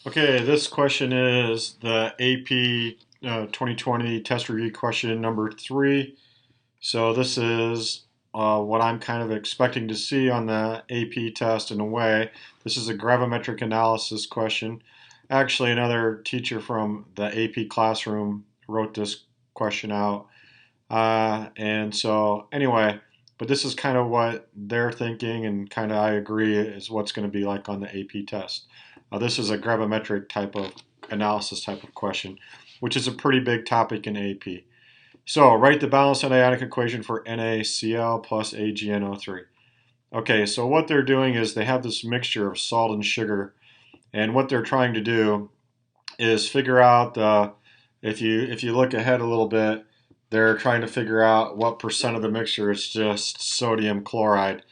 Okay, this question is the AP 2020 test review question number 3. So this is what I'm kind of expecting to see on the AP test in a way. This is a gravimetric analysis question. Actually, another teacher from the AP classroom wrote this question out. And so anyway, but this is kind of what they're thinking, and kind of I agree is what's going to be like on the AP test. This is a gravimetric type of analysis type of question, which is a pretty big topic in AP. So write the balanced ionic equation for NaCl plus AgNO3. Okay, so what they're doing is they have this mixture of salt and sugar, and what they're trying to do is figure out if you look ahead a little bit, they're trying to figure out what percent of the mixture is just sodium chloride.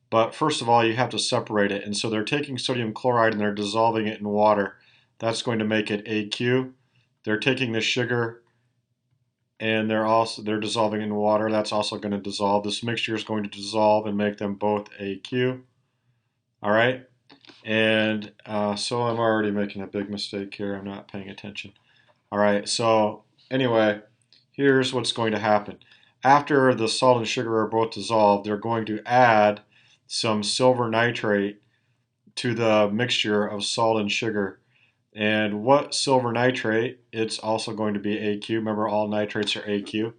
But first of all, you have to separate it. And so they're taking sodium chloride and they're dissolving it in water. That's going to make it AQ. They're taking the sugar and they're dissolving it in water. That's also going to dissolve. This mixture is going to dissolve and make them both AQ. All right. And so I'm already making a big mistake here. I'm not paying attention. All right. So anyway, here's what's going to happen. After the salt and sugar are both dissolved, they're going to add some silver nitrate to the mixture of salt and sugar. And what silver nitrate? It's also going to be AQ. Remember, all nitrates are AQ.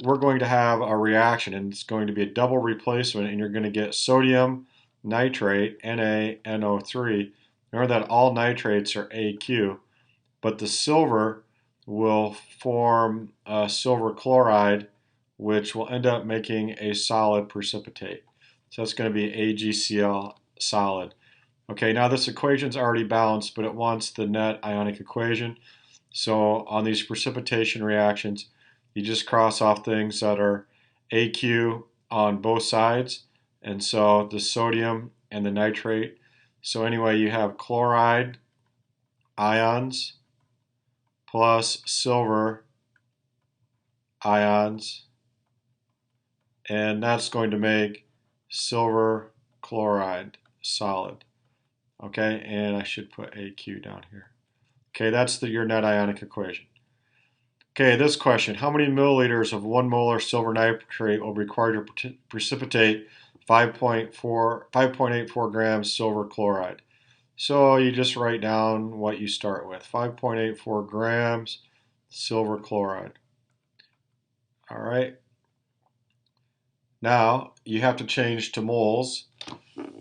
We're going to have a reaction, and it's going to be a double replacement, and you're going to get sodium nitrate, NaNO3. Remember that all nitrates are AQ, but the silver will form silver chloride, which will end up making a solid precipitate. So that's going to be AgCl solid. Okay, now this equation's already balanced, but it wants the net ionic equation. So on these precipitation reactions, you just cross off things that are AQ on both sides. And so the sodium and the nitrate. So anyway, you have chloride ions plus silver ions, and that's going to make silver chloride solid. Okay, and I should put AQ down here. Okay, that's your net ionic equation. Okay, this question, how many milliliters of 1 molar silver nitrate will be required to precipitate 5.84 grams silver chloride? So you just write down what you start with, 5.84 grams silver chloride. All right. Now you have to change to moles.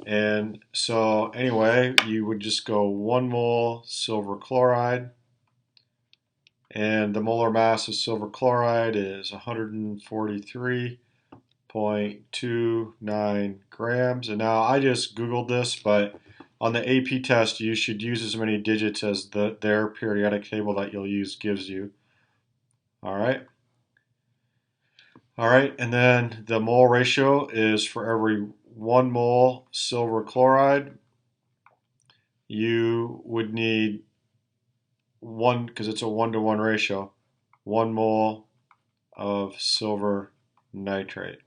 And so anyway, you would just go 1 mole silver chloride. And the molar mass of silver chloride is 143.29 grams. And now I just Googled this, but on the AP test, you should use as many digits as their periodic table that you'll use gives you. All right. All right, and then the mole ratio is for every 1 mole silver chloride, you would need one, because it's a 1-to-1 ratio, 1 mole of silver nitrate.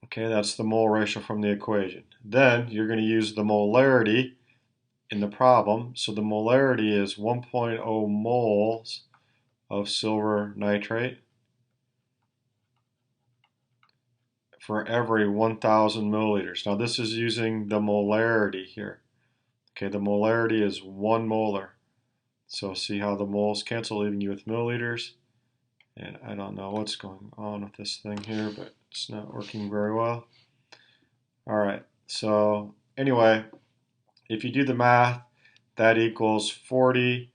Okay, that's the mole ratio from the equation. Then you're going to use the molarity in the problem. So the molarity is 1.0 moles of silver nitrate for every 1,000 milliliters. Now this is using the molarity here. Okay, the molarity is 1 molar. So see how the moles cancel, leaving you with milliliters. And I don't know what's going on with this thing here, but it's not working very well. All right, so anyway, if you do the math, that equals 40.76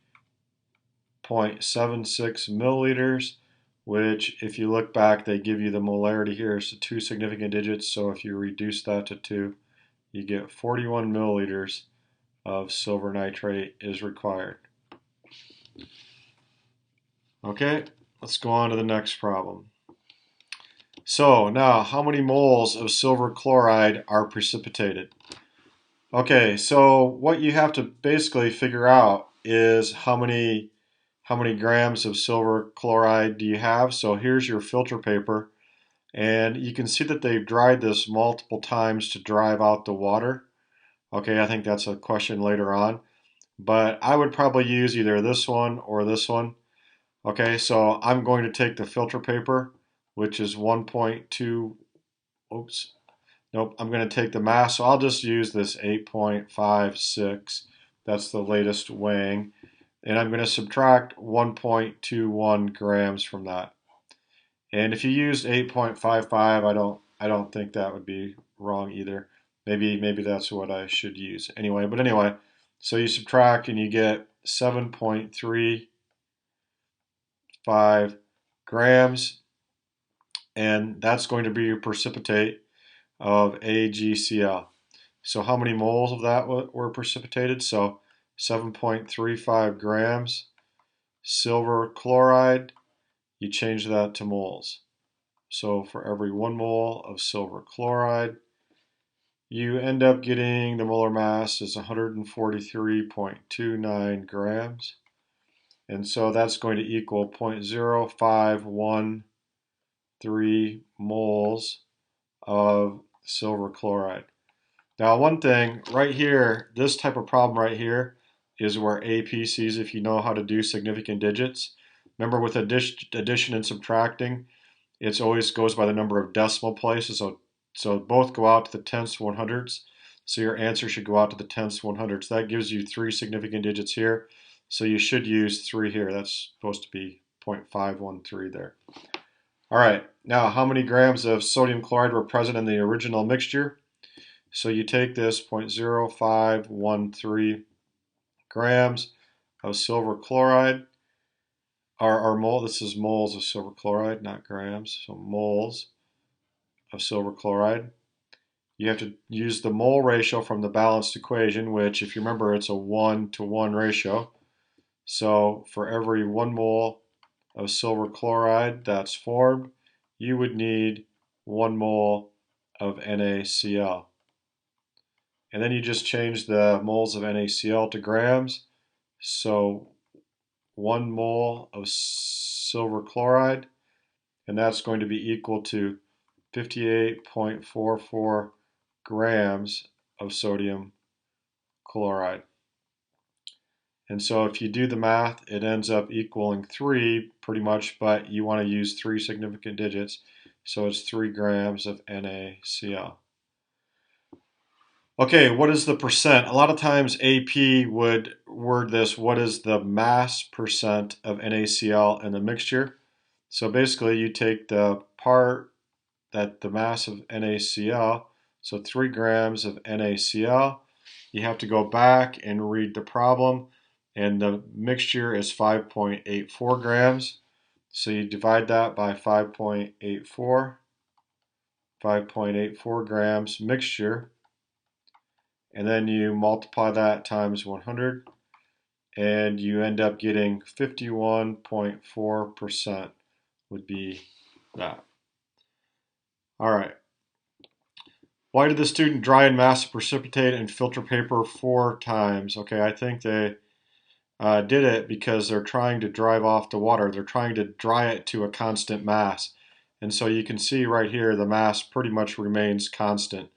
milliliters, which if you look back, they give you the molarity here as 2 significant digits. So if you reduce that to 2, you get 41 milliliters of silver nitrate is required. Okay, let's go on to the next problem. So now, how many moles of silver chloride are precipitated? Okay, so what you have to basically figure out is how many grams of silver chloride do you have. So here's your filter paper, And you can see that they've dried this multiple times to drive out the water. Okay, I think that's a question later on. But I would probably use either this one or this one. Okay, so I'm going to take the filter paper, which is 1.2, oops, nope, I'm going to take the mass, so I'll just use this 8.56. That's the latest weighing. And I'm going to subtract 1.21 grams from that. And if you used 8.55, I don't think that would be wrong either. Maybe that's what I should use. Anyway, so you subtract and you get 7.35 grams, and that's going to be your precipitate of AgCl. So how many moles of that were precipitated? So 7.35 grams. Silver chloride, you change that to moles. So for every 1 mole of silver chloride, you end up getting the molar mass is 143.29 grams. And so that's going to equal 0.0513 moles of silver chloride. Now, one thing right here, this type of problem right here is where AP sees if you know how to do significant digits. Remember, with addition and subtracting, it always goes by the number of decimal places. So both go out to the tenths, 100ths. So your answer should go out to the tenths, 100ths. That gives you 3 significant digits here. So you should use 3 here. That's supposed to be 0.513 there. All right, now how many grams of sodium chloride were present in the original mixture? So you take this 0.0513 grams of silver chloride, or mole, this is moles of silver chloride, not grams, so moles of silver chloride. You have to use the mole ratio from the balanced equation, which, if you remember, it's a 1-to-1 ratio. So for every 1 mole of silver chloride that's formed, you would need 1 mole of NaCl. And then you just change the moles of NaCl to grams. So 1 mole of silver chloride, and that's going to be equal to 58.44 grams of sodium chloride. And so if you do the math, it ends up equaling 3 pretty much, but you want to use 3 significant digits. So it's 3 grams of NaCl. Okay, what is the percent? A lot of times AP would word this, what is the mass percent of NaCl in the mixture? So basically you take the part that the mass of NaCl, so 3 grams of NaCl, you have to go back and read the problem, and the mixture is 5.84 grams. So you divide that by 5.84, 5.84 grams mixture, and then you multiply that times 100, and you end up getting 51.4% would be that. All right. Why did the student dry and mass precipitate and filter paper 4 times? Okay, I think they did it because they're trying to drive off the water. They're trying to dry it to a constant mass. And so you can see right here the mass pretty much remains constant.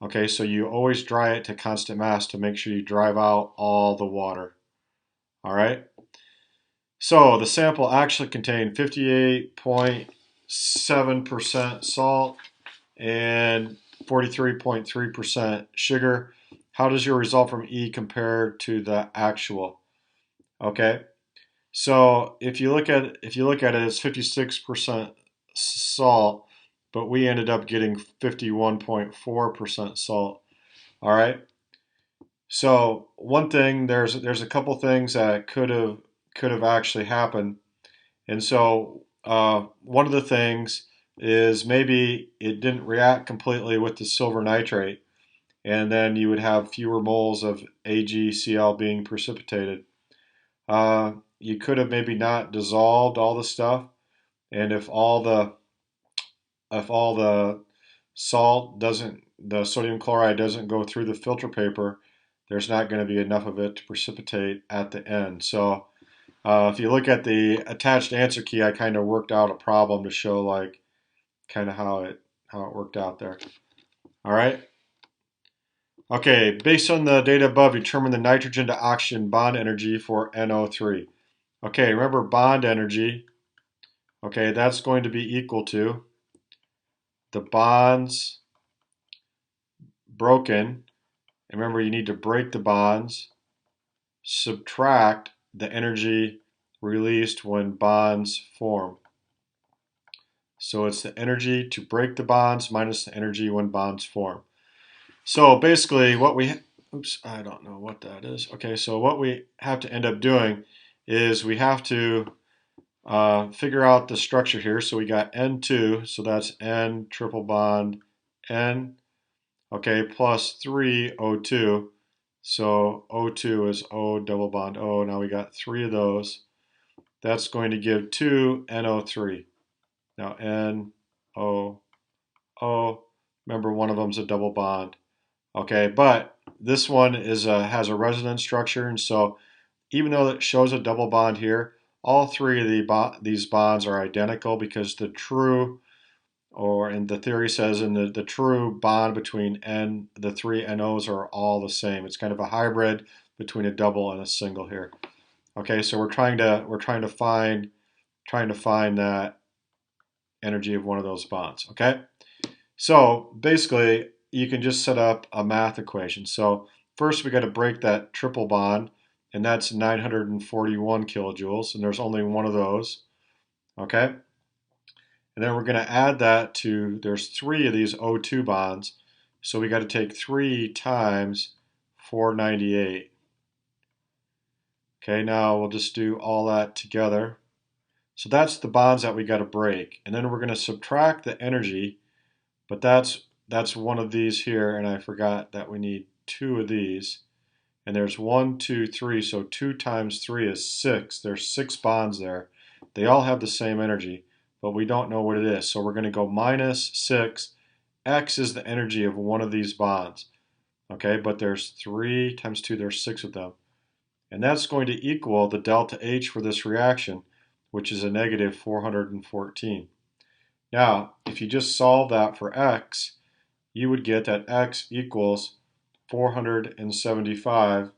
Okay, so you always dry it to constant mass to make sure you drive out all the water. All right. So the sample actually contained 58.7% salt and 43.3% sugar. How does your result from E compare to the actual? Okay. So if you look at it, it's 56% salt, but we ended up getting 51.4% salt. All right. So one thing, there's a couple things that could have actually happened, and so one of the things is maybe it didn't react completely with the silver nitrate, and then you would have fewer moles of AgCl being precipitated. You could have maybe not dissolved all the stuff, and if all the salt doesn't, the sodium chloride doesn't go through the filter paper, there's not going to be enough of it to precipitate at the end. So if you look at the attached answer key, I kind of worked out a problem to show like kind of how it worked out there. All right. Okay, based on the data above, determine the nitrogen to oxygen bond energy for NO3. Okay, remember bond energy. Okay, that's going to be equal to the bonds broken. And remember, you need to break the bonds, subtract the energy released when bonds form. So it's the energy to break the bonds minus the energy when bonds form. So basically what we, oops, I don't know what that is. Okay, so what we have to end up doing is we have to figure out the structure here. So we got N2, so that's N triple bond N, okay, plus 3 O2. So O2 is O double bond O. Now we got 3 of those. That's going to give 2 NO3. Now NO, O, remember one of them's a double bond. Okay, but this one is has a resonance structure, and so even though it shows a double bond here, all three of these bonds are identical because the true, or in the theory says in the true bond between the three NOs are all the same. It's kind of a hybrid between a double and a single here. Okay, so we're trying to find that energy of one of those bonds. Okay, so basically you can just set up a math equation. So first we got to break that triple bond, and that's 941 kilojoules, and there's only one of those. Okay, and then we're going to add that to, there's 3 of these O2 bonds, so we got to take 3 times 498. Okay, now we'll just do all that together. So that's the bonds that we got to break, and then we're going to subtract the energy, but that's one of these here, and I forgot that we need 2 of these. And there's 1, 2, 3, so 2 times 3 is 6. There's 6 bonds there. They all have the same energy, but we don't know what it is. So we're going to go minus 6. X is the energy of one of these bonds. Okay, but there's 3 times 2, there's 6 of them. And that's going to equal the delta H for this reaction, which is a negative 414. Now, if you just solve that for X, you would get that X equals 475,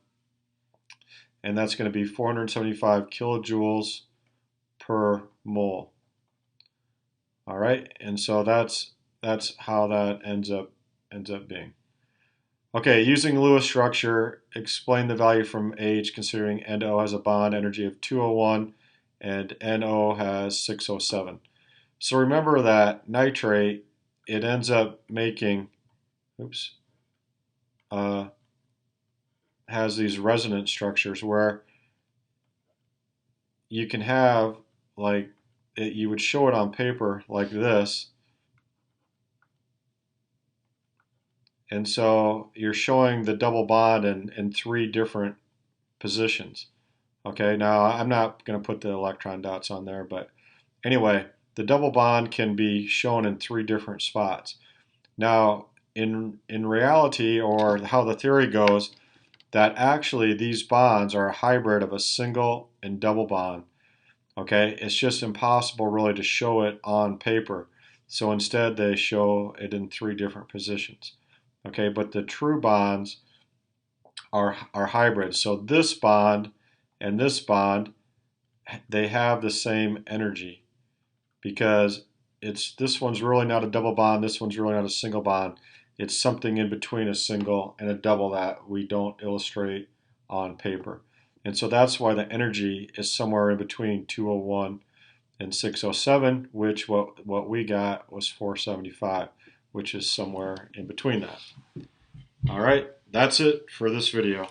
and that's going to be 475 kilojoules per mole. All right, and so that's how that ends up being. Okay, using Lewis structure, explain the value from H considering NO has a bond energy of 201 and NO has 607. So remember that nitrate, it ends up making, oops, has these resonance structures where you can have, like, you would show it on paper like this, and so you're showing the double bond in 3 different positions. Okay, now I'm not going to put the electron dots on there, but anyway, the double bond can be shown in 3 different spots. Now, in reality, or how the theory goes, that actually these bonds are a hybrid of a single and double bond. Okay, it's just impossible really to show it on paper. So instead they show it in 3 different positions. Okay, but the true bonds are hybrids. So this bond and this bond, they have the same energy because this one's really not a double bond, this one's really not a single bond. It's something in between a single and a double that we don't illustrate on paper. And so that's why the energy is somewhere in between 201 and 607, which what we got was 475, which is somewhere in between that. All right, that's it for this video.